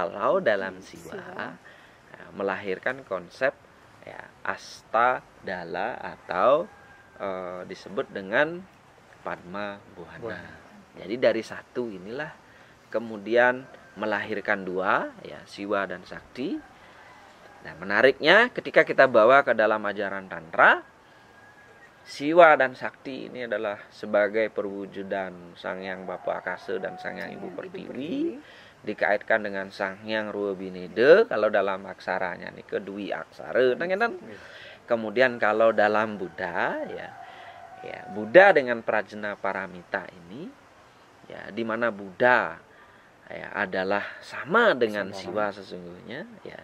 kalau dalam Siwa melahirkan konsep ya Astadala atau disebut dengan Padma Buana. Jadi dari satu inilah kemudian melahirkan dua, ya, Siwa dan Sakti. Nah, menariknya ketika kita bawa ke dalam ajaran Tantra, Siwa dan Sakti ini adalah sebagai perwujudan Sang Hyang Bapa Akasa dan Sang Hyang Ibu Pertiwi, dikaitkan dengan Sang Hyang Ruwa Bineda kalau dalam aksaranya nih kedui aksara. Kemudian kalau dalam Buddha ya Buddha dengan Prajna Paramita ini ya, di mana Buddha ya adalah sama dengan Siwa sesungguhnya ya,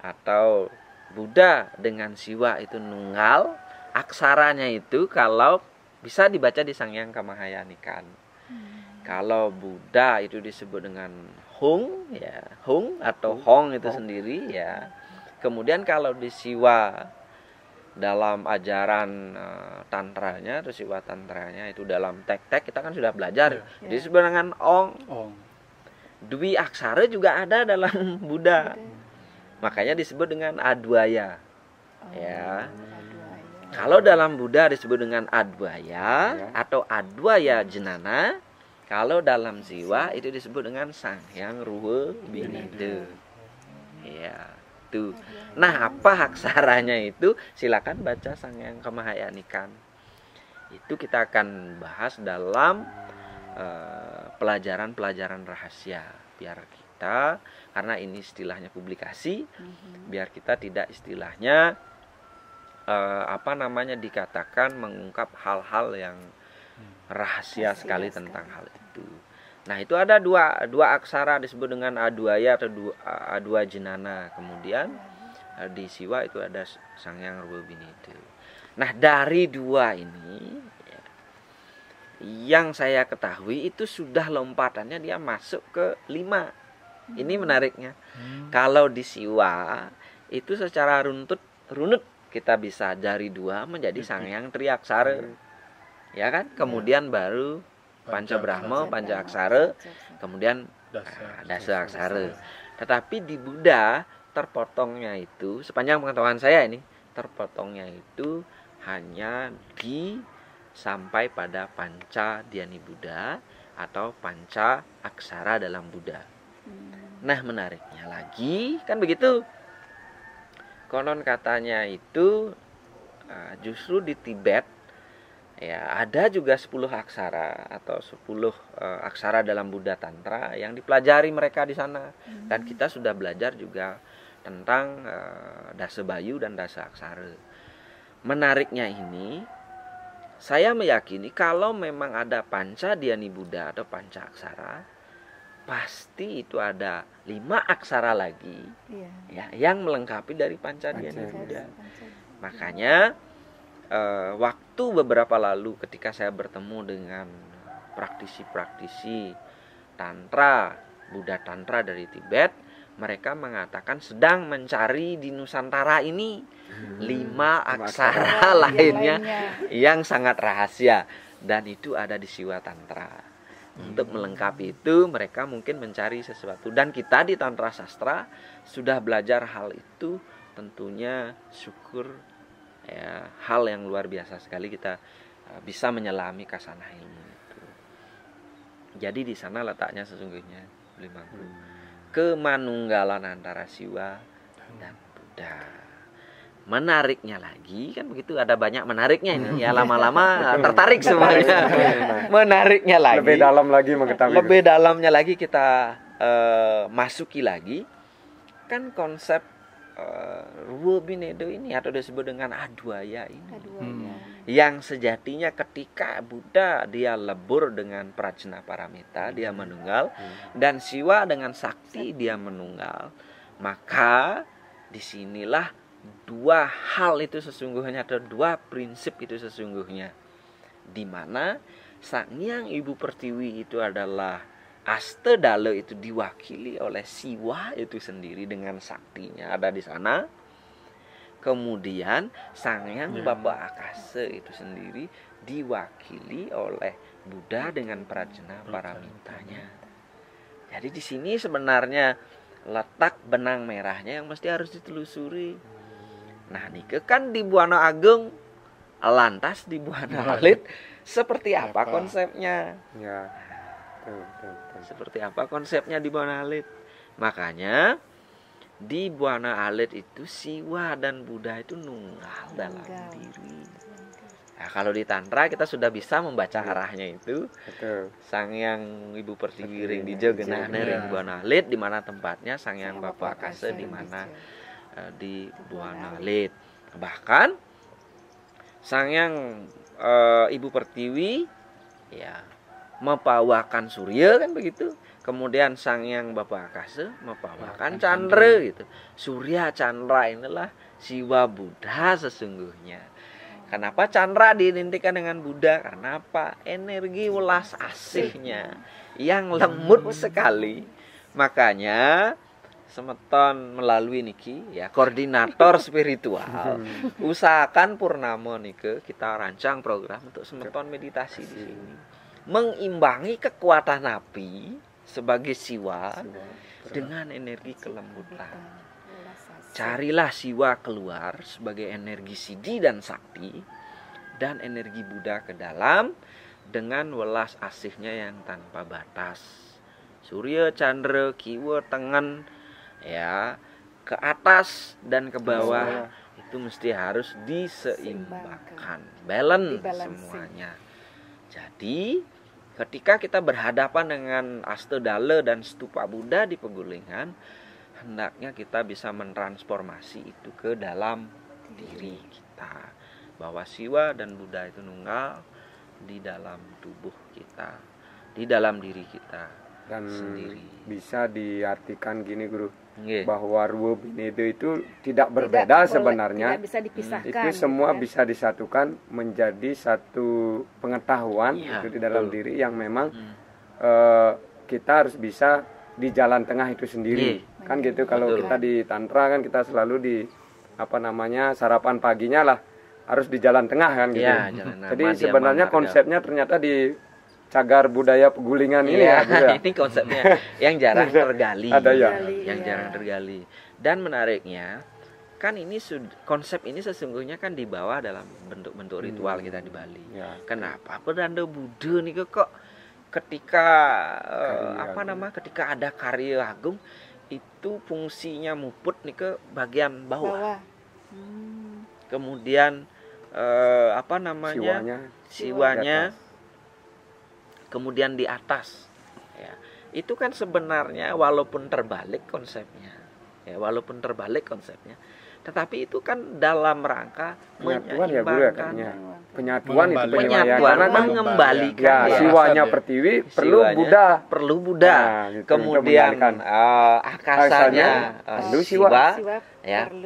atau Buddha dengan Siwa itu nunggal, aksaranya itu kalau bisa dibaca di Sang Hyang Kamahayanikan. Kalau Buddha itu disebut dengan Hung ya, Hung atau Hong itu sendiri ya. Kemudian kalau di Siwa dalam ajaran tantranya atau Siwa tantranya itu dalam tek-tek kita kan sudah belajar disebut dengan Ong. Dwi aksara juga ada dalam Buddha. Makanya disebut dengan Adwaya. Ya. Kalau dalam Buddha disebut dengan Adwaya atau Adwaya Jenana. Kalau dalam Siwa itu disebut dengan Sang Hyang Ruwa Bineda. Ya, tuh. Nah, apa aksaranya itu? Silakan baca Sang Hyang Kamahayanikan. Itu kita akan bahas dalam pelajaran-pelajaran rahasia, biar kita, karena ini istilahnya publikasi, biar kita tidak istilahnya dikatakan mengungkap hal-hal yang rahasia sekali tentang hal itu. Nah, itu ada dua aksara disebut dengan Adwaya atau Adwa Jenana. Kemudian di Siwa itu ada Sang Hyang Ruwa Bineda. Nah, dari dua ini yang saya ketahui itu sudah lompatannya dia masuk ke 5. Ini menariknya. Kalau di Siwa itu secara runut kita bisa dari 2 menjadi Sang Hyang Triaksara. Ya kan? Kemudian baru Panca Brahma, Panca Aksara, kemudian Dasa Aksara. Tetapi di Buddha terpotongnya itu, sepanjang pengetahuan saya ini, terpotongnya itu hanya sampai pada Panca Dhyani Buddha atau Panca Aksara dalam Buddha. Nah, menariknya lagi kan begitu. Konon katanya itu justru di Tibet ya ada juga 10 aksara atau 10 aksara dalam Buddha Tantra yang dipelajari mereka di sana. Dan kita sudah belajar juga tentang Dasa Bayu dan Dasa Aksara. Menariknya ini, saya meyakini kalau memang ada Panca Dhyani Buddha atau Panca Aksara, pasti itu ada 5 aksara lagi ya, yang melengkapi dari Panca Dhyani Buddha. Makanya waktu beberapa lalu ketika saya bertemu dengan praktisi-praktisi Tantra, Buddha Tantra dari Tibet, mereka mengatakan sedang mencari di Nusantara ini 5 aksara lainnya yang sangat rahasia, dan itu ada di Siwa Tantra. Untuk melengkapi itu mereka mungkin mencari sesuatu, dan kita di Tantra Sastra sudah belajar hal itu. Tentunya syukur ya, hal yang luar biasa sekali kita bisa menyelami kasanah ilmu itu. Jadi di sana letaknya sesungguhnya kemanunggalan antara Siwa dan Buddha. Menariknya lagi kan begitu, ada banyak menariknya ini ya, lama-lama tertarik semuanya. Menariknya lagi, lebih dalamnya lagi kita masuki lagi kan konsep Ruwa Bineda ini atau disebut dengan Adwaya ini. Yang sejatinya ketika Buddha dia lebur dengan Prajna Paramita, dia menunggal, dan Siwa dengan Sakti dia menunggal. Maka disinilah 2 hal itu sesungguhnya, atau 2 prinsip itu sesungguhnya, di mana Sang Hyang Ibu Pertiwi itu adalah Astadala, itu diwakili oleh Siwa itu sendiri dengan saktinya ada di sana. Kemudian Sang Hyang Bapa Akasa itu sendiri diwakili oleh Buddha dengan Prajna Paramitanya. Jadi di sini sebenarnya letak benang merahnya yang mesti harus ditelusuri. Nah, nike kan di Buana Agung, lantas di Buana Alit seperti apa konsepnya? Ya. Betul. Seperti apa konsepnya di Buana Alit? Makanya di Buana Alit itu Siwa dan Buddha itu nunggal dalam diri. Nah, kalau di Tantra kita sudah bisa membaca arahnya itu. Betul. Sangyang Ibu Pertiwi ring di Jagenahna ring Buana Alit, di mana tempatnya Sangyang Bapak Akasa di mana di Buana Alit. Bahkan Sangyang Ibu Pertiwi ya mepawakan Surya kan begitu. Kemudian Sangyang Bapak Akasa mepawakan Chandra gitu. Surya Chandra inilah Siwa Buddha sesungguhnya. Kenapa Chandra diidentikan dengan Buddha? Karena apa? Energi welas asihnya yang lembut sekali. Makanya semeton melalui niki ya koordinator spiritual usahakan purnama nike kita rancang program untuk semeton meditasi di sini mengimbangi kekuatan api sebagai siwa dengan energi kelembutan. Carilah siwa keluar sebagai energi siddhi dan sakti dan energi Buddha ke dalam dengan welas asihnya yang tanpa batas. Surya, Chandra, Kiwa, Tengen ya ke atas dan ke bawah itu mesti harus diseimbangkan, balance semuanya. Jadi ketika kita berhadapan dengan Astadala dan stupa Buddha di Pegulingan, hendaknya kita bisa mentransformasi itu ke dalam diri kita, bahwa Siwa dan Buddha itu nunggal di dalam tubuh kita, di dalam diri kita dan sendiri. Bisa diartikan gini Guru, bahwa Ruwa Binedo itu tidak berbeda sebenarnya, tidak bisa dipisahkan, itu semua bisa disatukan menjadi satu pengetahuan itu di dalam diri yang memang kita harus bisa di jalan tengah itu sendiri. Kan gitu kalau kita di Tantra kan kita selalu di sarapan paginya lah harus di jalan tengah kan gitu. Jadi sebenarnya konsepnya ternyata di cagar budaya Pegulingan ini ya. Ini konsepnya yang jarang tergali. Ada ya. Yang jarang tergali. Dan menariknya kan ini konsep ini sesungguhnya kan dibawa dalam bentuk-bentuk ritual kita di Bali. Kenapa Pedanda Buddha nih kok ketika ketika ada karya agung itu fungsinya muput nih ke bagian bawah. Kemudian siwanya kemudian di atas. Ya. Itu kan sebenarnya walaupun terbalik konsepnya, tetapi itu kan dalam rangka menyeimbangkan. Penyatuan mengembalikan siwanya Pertiwi perlu Buddha, kemudian akasanya siwa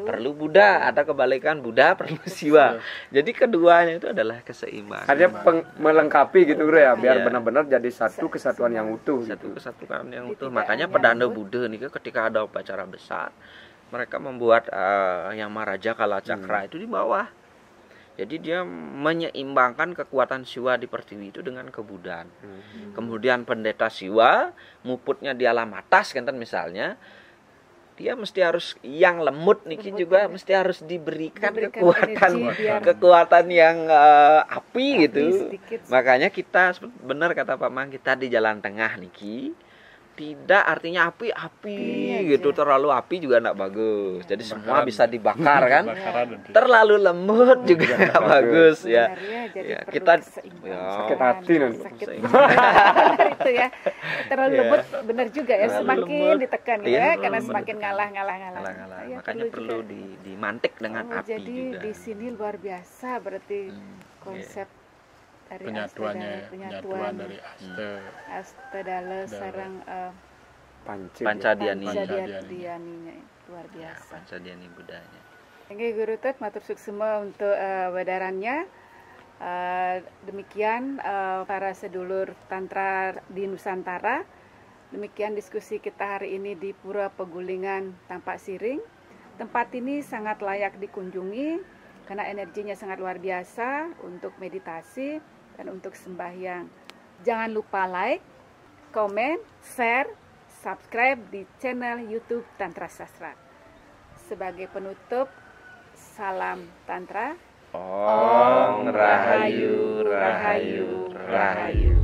perlu Buddha, atau kebalikan Buddha perlu siwa. Jadi keduanya itu adalah keseimbangan. Ada melengkapi gitu Bro ya, biar benar-benar jadi satu kesatuan yang utuh. Kesatuan yang utuh. Makanya Pedanda Buddha nih ketika ada upacara besar, mereka membuat yang Maharaja Kalacakra itu di bawah. Jadi dia menyeimbangkan kekuatan Siwa di Pertiwi itu dengan kebuddhaan. Kemudian pendeta Siwa muputnya di alam atas kan misalnya, dia mesti harus yang lemut niki juga mesti harus diberikan kekuatan yang api gitu. Makanya kita benar kata Pak Mang, kita di jalan tengah niki. Tidak artinya api gitu, terlalu api juga enggak bagus. Jadi semua bisa dibakar kan. Terlalu lembut juga enggak bagus ya. Kita sakit hati nanti. Itu ya. Terlalu lembut benar juga ya, semakin ditekan ya, karena semakin ngalah. Makanya perlu dimantik dengan api jadi juga. Di sini luar biasa berarti konsep dari penyatuan dari Astadala sareng Pancadianinya luar biasa. Pancadiani Buddhanya. Oke Guru Tet, matur suksema untuk wadarannya. Demikian para sedulur Tantra di Nusantara. Demikian diskusi kita hari ini di Pura Pegulingan Tampak Siring. Tempat ini sangat layak dikunjungi karena energinya sangat luar biasa untuk meditasi dan untuk sembahyang. Jangan lupa like, komen, share, subscribe di channel YouTube Tantra Sastra. Sebagai penutup, salam Tantra. Om Rahayu, Rahayu, Rahayu.